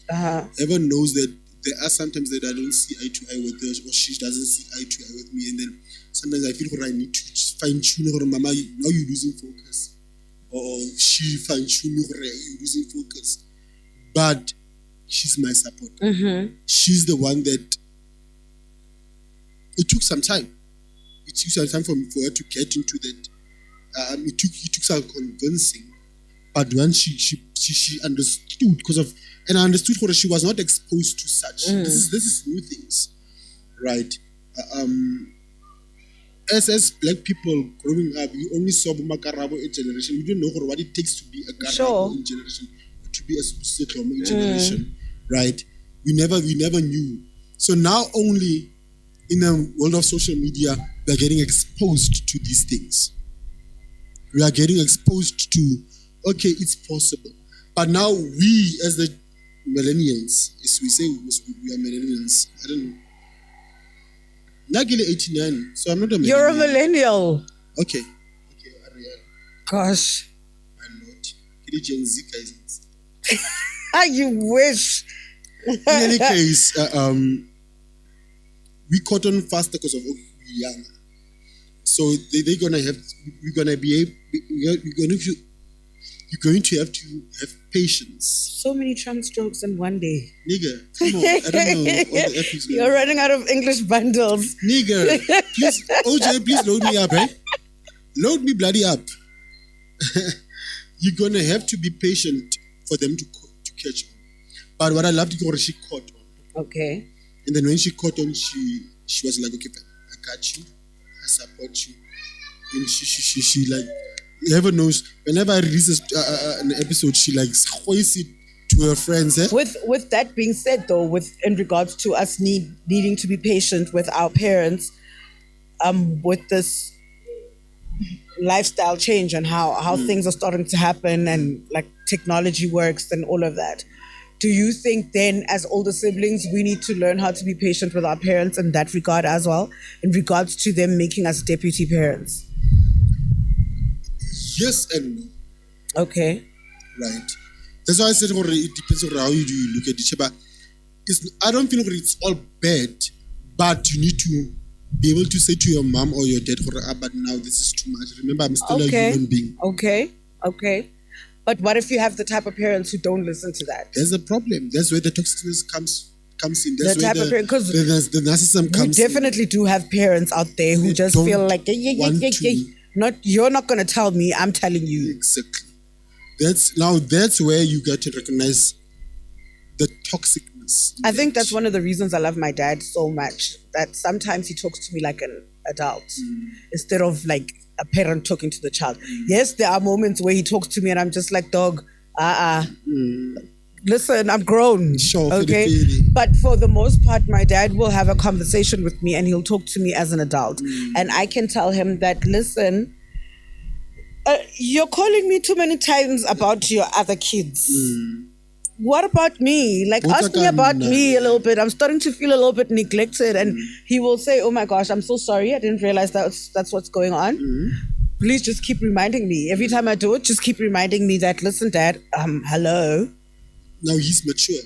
Heaven knows that there are sometimes that I don't see eye to eye with her, or she doesn't see eye to eye with me. And then sometimes I feel I need to just fine tune her. Mama, now you're losing focus. Or she fine-tune me, you're losing focus. But she's my support. She's the one that it took some time. It took some time for her to get into that. It took some convincing. But when she understood, and I understood what she was not exposed to such. This is new things, right? As black people growing up, we only saw Makarabo in generation. We didn't know what it takes to be a Karabo in generation, or to be a Susikloma in generation, right? We never knew. So now only in the world of social media, we are getting exposed to these things. We are getting exposed to, okay, it's possible. But now we, as the millennials, as we say we are millennials, I don't know. Nagile 89, so I'm not a millennial. You're a millennial. Okay, gosh. I'm not. Gen Z guys. You wish. In any case, we caught on faster because of we're young. So they're gonna have. You're going to have patience. So many Trump strokes in one day. Nigga, come on. I don't know. All the F is You're running out of English bundles. Nigga, please, OJ, please load me up, eh? Load me bloody up. You're going to have to be patient for them to catch on. But what I loved is she caught on. Okay. And then when she caught on, she was like, okay, I got you. I support you. And she like, Heaven knows, whenever I release an episode, she like hoists it to her friends. Eh? With that being said, though, with in regards to us needing to be patient with our parents, with this lifestyle change and how things are starting to happen and like technology works and all of that. Do you think then, as older siblings, we need to learn how to be patient with our parents in that regard as well, in regards to them making us deputy parents? Yes and no. Okay. Right. That's why I said it depends on how you do you look at it. But I don't feel like it's all bad, but you need to be able to say to your mom or your dad, but now this is too much. Remember, I'm still a human being. Okay. But what if you have the type of parents who don't listen to that? There's a problem. That's where the toxicness comes in. That's the where type of parent, because the narcissism comes in. We definitely do have parents out there who just feel like, not, you're not going to tell me, I'm telling you. Exactly. That's where you get to recognize the toxicness. I think that's one of the reasons I love my dad so much, that sometimes he talks to me like an adult instead of like a parent talking to the child. Yes, there are moments where he talks to me and I'm just like, dog, listen, I'm grown. Sure, okay? But for the most part, my dad will have a conversation with me and he'll talk to me as an adult. And I can tell him that, listen, you're calling me too many times about your other kids. What about me? Like, ask me about me a little bit. I'm starting to feel a little bit neglected. And he will say, oh my gosh, I'm so sorry. I didn't realize that's what's going on. Please just keep reminding me. Every time I do it, just keep reminding me that, listen, Dad, hello. Now he's mature.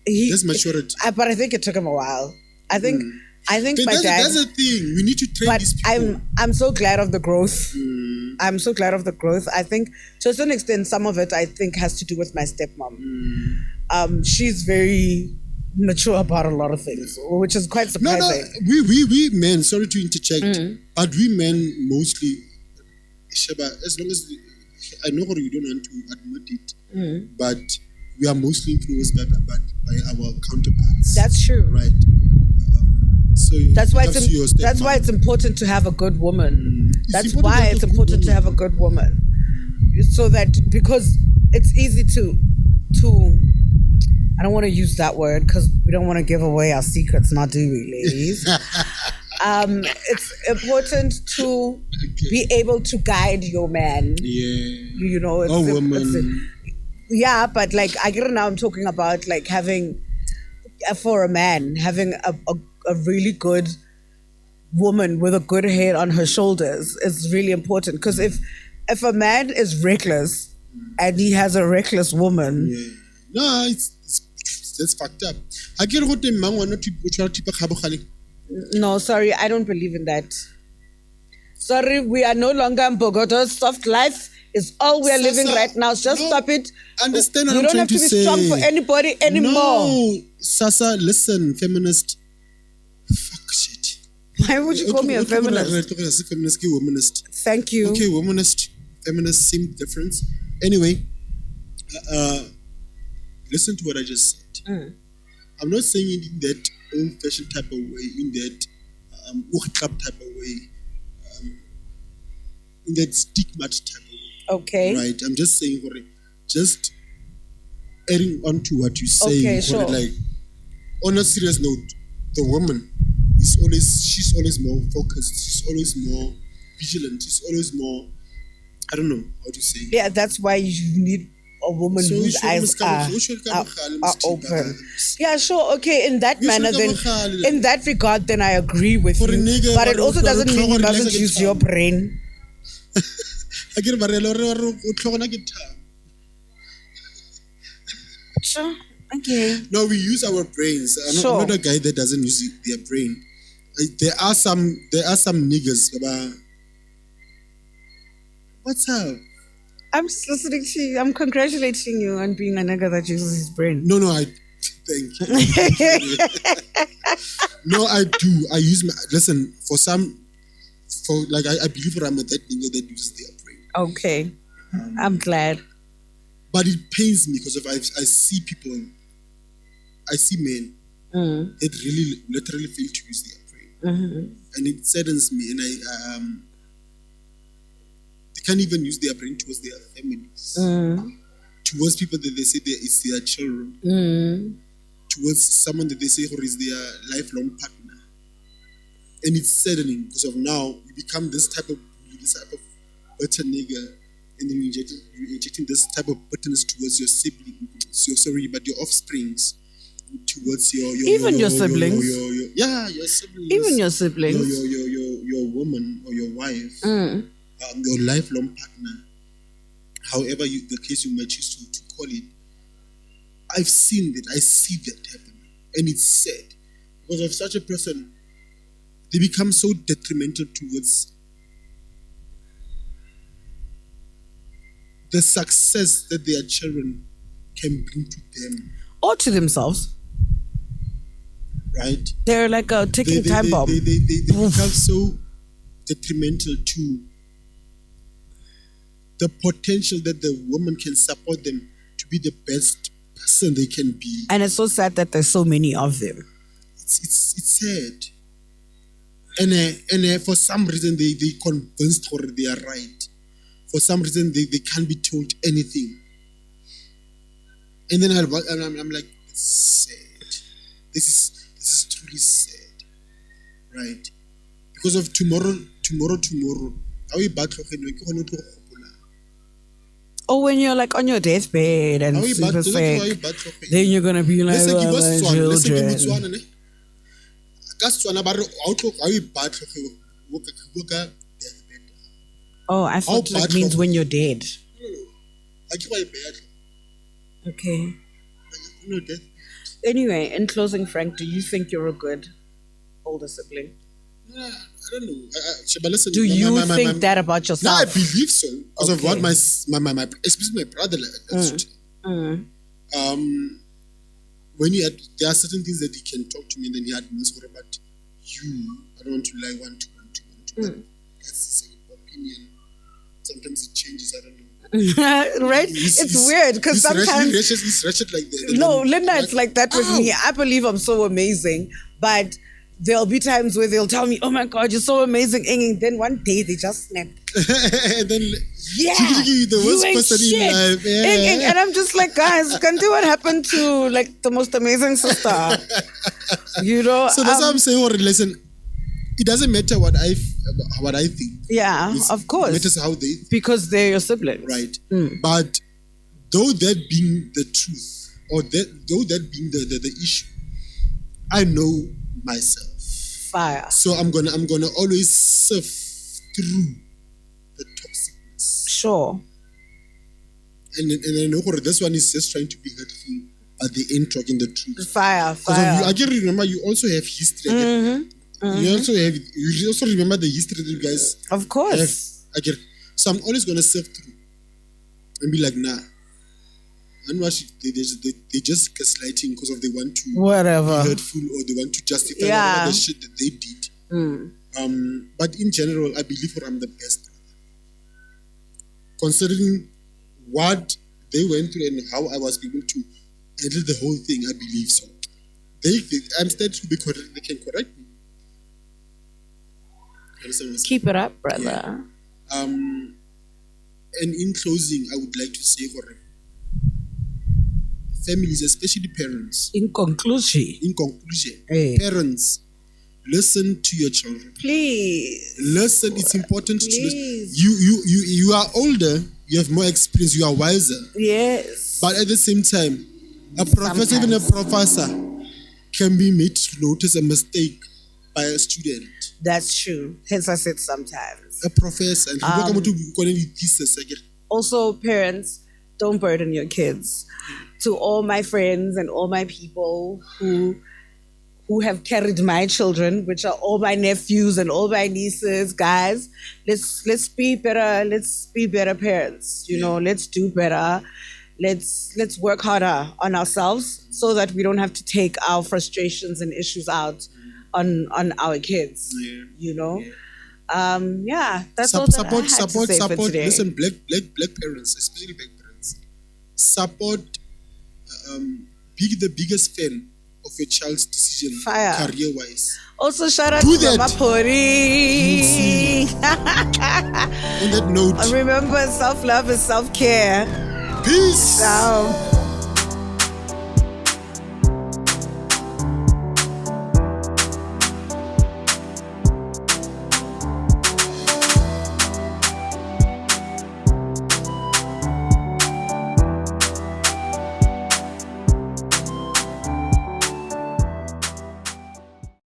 That's maturity. But I think it took him a while. I think my dad. That's the thing. We need to train these people. I'm so glad of the growth. I'm so glad of the growth. I think to a certain extent, some of it I think has to do with my stepmom. She's very mature about a lot of things, which is quite surprising. No, we men. Sorry to interject, but we men mostly, Sheba. As long as I know you don't want to admit it, but we are mostly influenced by our counterparts. That's true, right? So that's why it's important to have a good woman. That's why it's important to have a good woman, so that, because it's easy to I don't want to use that word because we don't want to give away our secrets, not do we, ladies? It's important to be able to guide your man. Yeah, you know, woman. Yeah, but like I get it now. I'm talking about like having, for a man, having a really good woman with a good head on her shoulders is really important. Because if a man is reckless and he has a reckless woman, no, that's fucked up. I get what the man want to. No, sorry, I don't believe in that. Sorry, we are no longer in Bogota. Soft life is all we are living right now. Just stop it. Understand what you I'm don't have to be strong for anybody anymore. No, Sasa, listen, feminist. Fuck shit. Why would you call me a feminist? Womanist. Thank you. Okay, womanist, feminist, same difference. Anyway, listen to what I just said. I'm not saying it in that old-fashioned type of way, in that club type of way, in that stigma type of way. Okay. Right. I'm just saying, just adding on to what you say. Okay, sure. Like, on a serious note, the woman she's always more focused. She's always more vigilant. She's always more, I don't know how to say. Yeah, that's why you need a woman whose eyes are open. Yeah, sure. Okay, in that manner, then, in that regard, then I agree with you. But it also doesn't mean you mustn't use your brain. Sure. Okay. No, we use our brains. I'm not a guy that doesn't use their brain. There are some niggas. What's up? I'm just listening to you. I'm congratulating you on being a nigga that uses his brain. No, thank you. No, I do. I use listen, I believe I'm a that nigga that uses their brain. Okay. I'm glad. But it pains me because I see people, I see men that really literally fail to use their brain. And it saddens me. And they can't even use their brain towards their families, towards people that they say it's their children, towards someone that they say who is their lifelong partner. And it's saddening because of now you become this type of bully, this type of bitter nigger, and then you're injecting this type of bitterness towards your siblings, but your offsprings, towards Your siblings. Your siblings, Even your siblings. your woman or your wife, your lifelong partner, however the case you might choose to call it. I've seen that. I see that happen, and it's sad because of such a person. They become so detrimental towards the success that their children can bring to them. Or to themselves. Right? They're like a ticking time bomb. They become so detrimental to the potential that the woman can support them to be the best person they can be. And it's so sad that there's so many of them. It's sad. And for some reason they convinced her they are right. For some reason they can't be told anything. And then I'm like, it's sad. This is truly sad, right? Because of tomorrow. Or when you're like on your deathbed and super sick, then you're gonna be like, oh, my children. Oh, I thought it means when you're dead. Okay. Anyway, in closing, Frank, do you think you're a good older sibling? I don't know. Do you think that about yourself? No, I believe so. Because of what my especially my brother when there are certain things that he can talk to me and then he admits for about you. I don't want to lie one to. But that's his opinion. Sometimes it changes. I don't know. Right? It's weird because sometimes he's wretched like that. No, Linda, it's like that with me. I believe I'm so amazing, but there'll be times where they'll tell me, "Oh my God, you're so amazing," and then one day they just snap. And then you the worst person shit. in life. Yeah. And I'm just like, guys, can do what happened to like the most amazing sister. You know. So that's what I'm saying. Listen, it doesn't matter what I think. Yeah, of course. It matters how they think. Because they're your siblings. Right. But though that being the truth, or though that being the issue, I know myself. Fire. So I'm gonna always sift through the toxicness. Sure. And I know this one is just trying to be hurtful, but they ain't talking the truth. Fire. I can remember you also have history. You also remember the history that you guys of course have. So I'm always gonna sift through and be like, nah. And they just gaslighting because they want to whatever be hurtful or they want to justify all the shit that they did. But in general, I believe I'm the best brother. Considering what they went through and how I was able to handle the whole thing, I believe so. I'm starting to be correct. They can correct me. Keep it up, brother. Yeah. And in closing, I would like to say for families, especially parents. In conclusion, hey. Parents, listen to your children. Please. Listen, it's important to listen. You are older, you have more experience, you are wiser. Yes. But at the same time, even a professor can be made to notice a mistake by a student. That's true. Hence I said sometimes. A professor. Also, parents, don't burden your kids. To all my friends and all my people who have carried my children, which are all my nephews and all my nieces, guys, let's be better. Let's be better parents. You know, let's do better. Let's work harder on ourselves so that we don't have to take our frustrations and issues out on our kids. Yeah. You know. Yeah. That's all that I had to say for today. Listen, black parents, especially black parents, support. Be the biggest fan of your child's decision, Fire. career-wise. Also, shout out Do to that. Mama Pori. On that note, Remember, self-love is self-care. peace. Ciao.